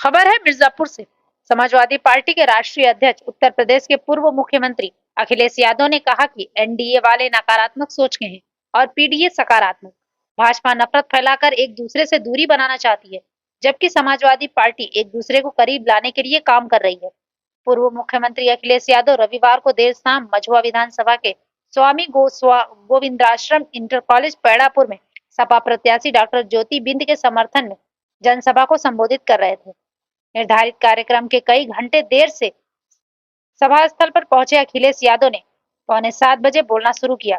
खबर है मिर्जापुर से। समाजवादी पार्टी के राष्ट्रीय अध्यक्ष उत्तर प्रदेश के पूर्व मुख्यमंत्री अखिलेश यादव ने कहा कि एनडीए वाले नकारात्मक सोच के हैं और पीडीए सकारात्मक। भाजपा नफरत फैलाकर एक दूसरे से दूरी बनाना चाहती है, जबकि समाजवादी पार्टी एक दूसरे को करीब लाने के लिए काम कर रही है। पूर्व मुख्यमंत्री अखिलेश यादव रविवार को देर शाम मझुआ विधानसभा के स्वामी गोविंदाश्रम इंटर कॉलेज पैड़ापुर में सपा प्रत्याशी डॉक्टर ज्योति बिंद के समर्थन में जनसभा को संबोधित कर रहे थे। निर्धारित कार्यक्रम के कई घंटे देर से सभा स्थल पर पहुंचे अखिलेश यादव ने 6:45 बजे बोलना शुरू किया।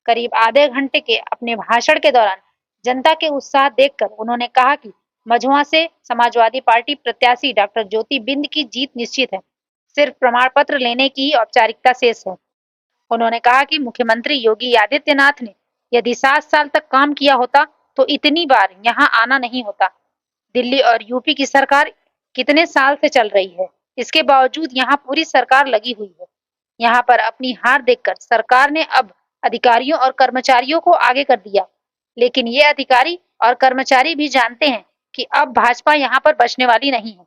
करीब आधे घंटे के अपने भाषण के दौरान जनता के उत्साह देखकर उन्होंने कहा कि मझुआ से समाजवादी पार्टी प्रत्याशी डॉक्टर ज्योति बिंद की जीत निश्चित है, सिर्फ प्रमाण पत्र लेने की औपचारिकता शेष है। उन्होंने कहा कि मुख्यमंत्री योगी आदित्यनाथ ने यदि 7 साल तक काम किया होता तो इतनी बार यहाँ आना नहीं होता। दिल्ली और यूपी की सरकार कितने साल से चल रही है, इसके बावजूद यहाँ पूरी सरकार लगी हुई है। यहाँ पर अपनी हार देखकर सरकार ने अब अधिकारियों और कर्मचारियों को आगे कर दिया, लेकिन ये अधिकारी और कर्मचारी भी जानते हैं कि अब भाजपा यहाँ पर बचने वाली नहीं है।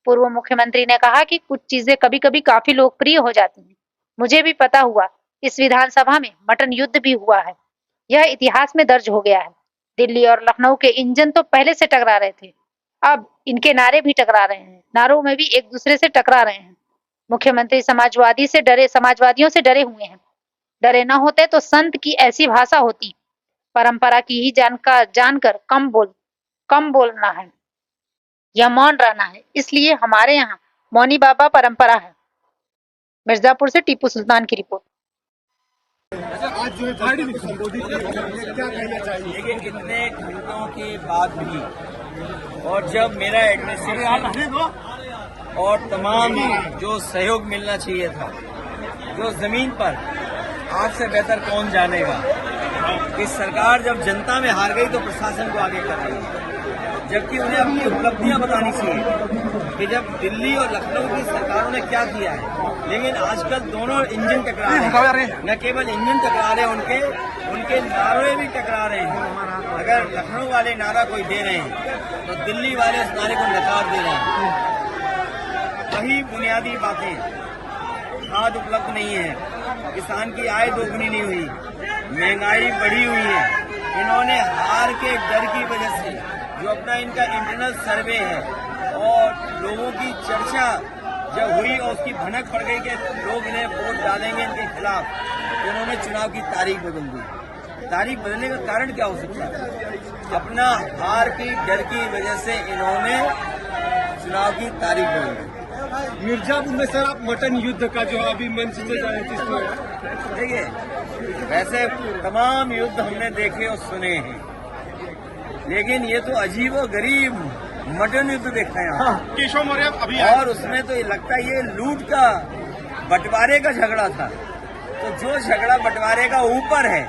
पूर्व मुख्यमंत्री ने कहा कि कुछ चीजें कभी कभी काफी लोकप्रिय हो जाती हैं। मुझे भी पता हुआ, इस विधानसभा में मटन युद्ध भी हुआ है, यह इतिहास में दर्ज हो गया है। दिल्ली और लखनऊ के इंजन तो पहले से टकरा रहे थे, अब इनके नारे भी टकरा रहे हैं, नारों में भी एक दूसरे से टकरा रहे हैं। मुख्यमंत्री समाजवादियों से डरे हुए हैं। डरे न होते तो संत की ऐसी भाषा होती। परंपरा की ही जानकर कम बोलना है या मौन रहना है, इसलिए हमारे यहाँ मौनी बाबा परंपरा है। मिर्जापुर से टीपू सुल्तान की रिपोर्ट। आज जो है पार्टी में संबोधित क्या कहना चाहिए? देखिए, कितने घंटों के बाद भी और जब मेरा एडमिनिस्ट्रेशन और तमाम जो सहयोग मिलना चाहिए था, जो जमीन पर आपसे बेहतर कौन जानेगा कि सरकार जब जनता में हार गई तो प्रशासन को आगे कर रही है, जबकि उन्हें अपनी उपलब्धियां बतानी चाहिए कि जब दिल्ली और लखनऊ की सरकारों ने क्या किया है। लेकिन आजकल दोनों इंजन टकरा रहे हैं, न केवल इंजन टकरा रहे हैं, उनके नारे भी टकरा रहे हैं। अगर लखनऊ वाले नारा कोई दे रहे हैं तो दिल्ली वाले उस नारे को नकार दे रहे हैं। वही बुनियादी बातें, खाद उपलब्ध नहीं है, किसान की आय दोगुनी नहीं हुई, महंगाई बढ़ी हुई है। इन्होंने हार के डर की वजह से जो अपना इनका इंटरनल सर्वे है और लोगों की चर्चा जब हुई और उसकी भनक पड़ गई कि लोग इन्हें वोट डालेंगे इनके खिलाफ, तो इन्होंने चुनाव की तारीख बदल दी। तारीख बदलने का कारण क्या हो सकता है? अपना हार की डर की वजह से इन्होंने चुनाव की तारीख बदल दी। मिर्जापुर में सर आप मटन युद्ध का जो अभी मंच से जाए देखिए, वैसे तमाम युद्ध हमने देखे और सुने हैं, लेकिन ये तो अजीब और गरीब मटन युद्ध देखा है यहाँ। केशव मौर्य अभी और उसमें तो ये लगता है ये लूट का बंटवारे का झगड़ा था। तो जो झगड़ा बंटवारे का ऊपर है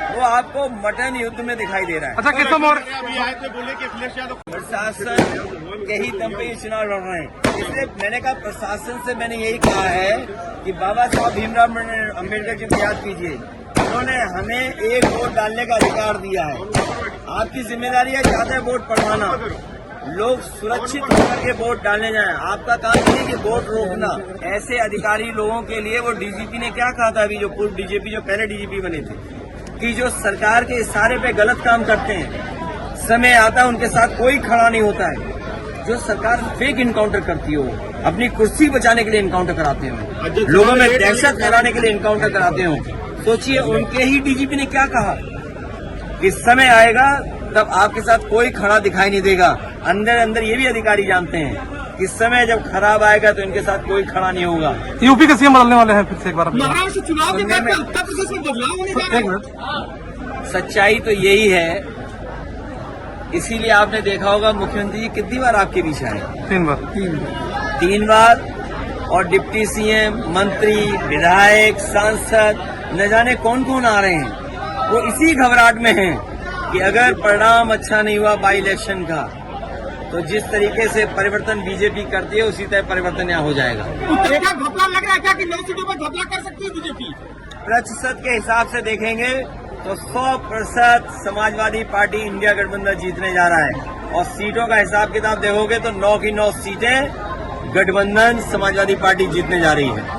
वो आपको मटन युद्ध में दिखाई दे रहा है। अच्छा, केशव मौर्य अभी आए थे, बोले कि अखिलेश यादव प्रशासन के ही दम पे ये चुनाव लड़ रहे हैं। इसलिए मैंने कहा, प्रशासन से मैंने यही कहा है कि बाबा साहब भीमराव अम्बेडकर जी को याद कीजिए, उन्होंने हमें एक वोट डालने का अधिकार दिया है। आपकी जिम्मेदारी है ज्यादा वोट पड़वाना, लोग सुरक्षित होकर के वोट डालने जाएं। आपका काम नहीं कि वोट रोकना। ऐसे अधिकारी लोगों के लिए वो डीजीपी ने क्या कहा था, अभी जो पूर्व डीजीपी जो पहले डीजीपी बने थे, कि जो सरकार के इशारे पे गलत काम करते हैं, समय आता है उनके साथ कोई खड़ा नहीं होता है। जो सरकार फेक इनकाउंटर करती हो, अपनी कुर्सी बचाने के लिए इनकाउंटर कराते हो, लोगों में दहशत फैलाने के लिए इनकाउंटर कराते हो, सोचिए उनके ही डीजीपी ने क्या कहा कि समय आएगा तब आपके साथ कोई खड़ा दिखाई नहीं देगा। अंदर अंदर ये भी अधिकारी जानते हैं कि समय जब खराब आएगा तो इनके साथ कोई खड़ा नहीं होगा। यूपी के सीएम बदलने वाले हैं फिर से एक बार। महाराष्ट्र चुनाव के बाद उत्तर प्रदेश में बदलाव होने जा रहा है। सच्चाई तो यही है, इसीलिए आपने देखा होगा मुख्यमंत्री जी कितनी बार आपके बीच आए? 3 बार। और डिप्टी सीएम, मंत्री, विधायक, सांसद, न जाने कौन कौन आ रहे हैं। वो इसी घबराहट में हैं कि अगर परिणाम अच्छा नहीं हुआ बाई इलेक्शन का, तो जिस तरीके से परिवर्तन बीजेपी करती है उसी तरह परिवर्तन यहाँ हो जाएगा। घपला लग रहा है क्या कि 9 सीटों पर घपला कर सकती है बीजेपी? प्रतिशत के हिसाब से देखेंगे तो 100% समाजवादी पार्टी इंडिया गठबंधन जीतने जा रहा है। और सीटों का हिसाब किताब देखोगे तो 9 की 9 सीटें गठबंधन समाजवादी पार्टी जीतने जा रही है।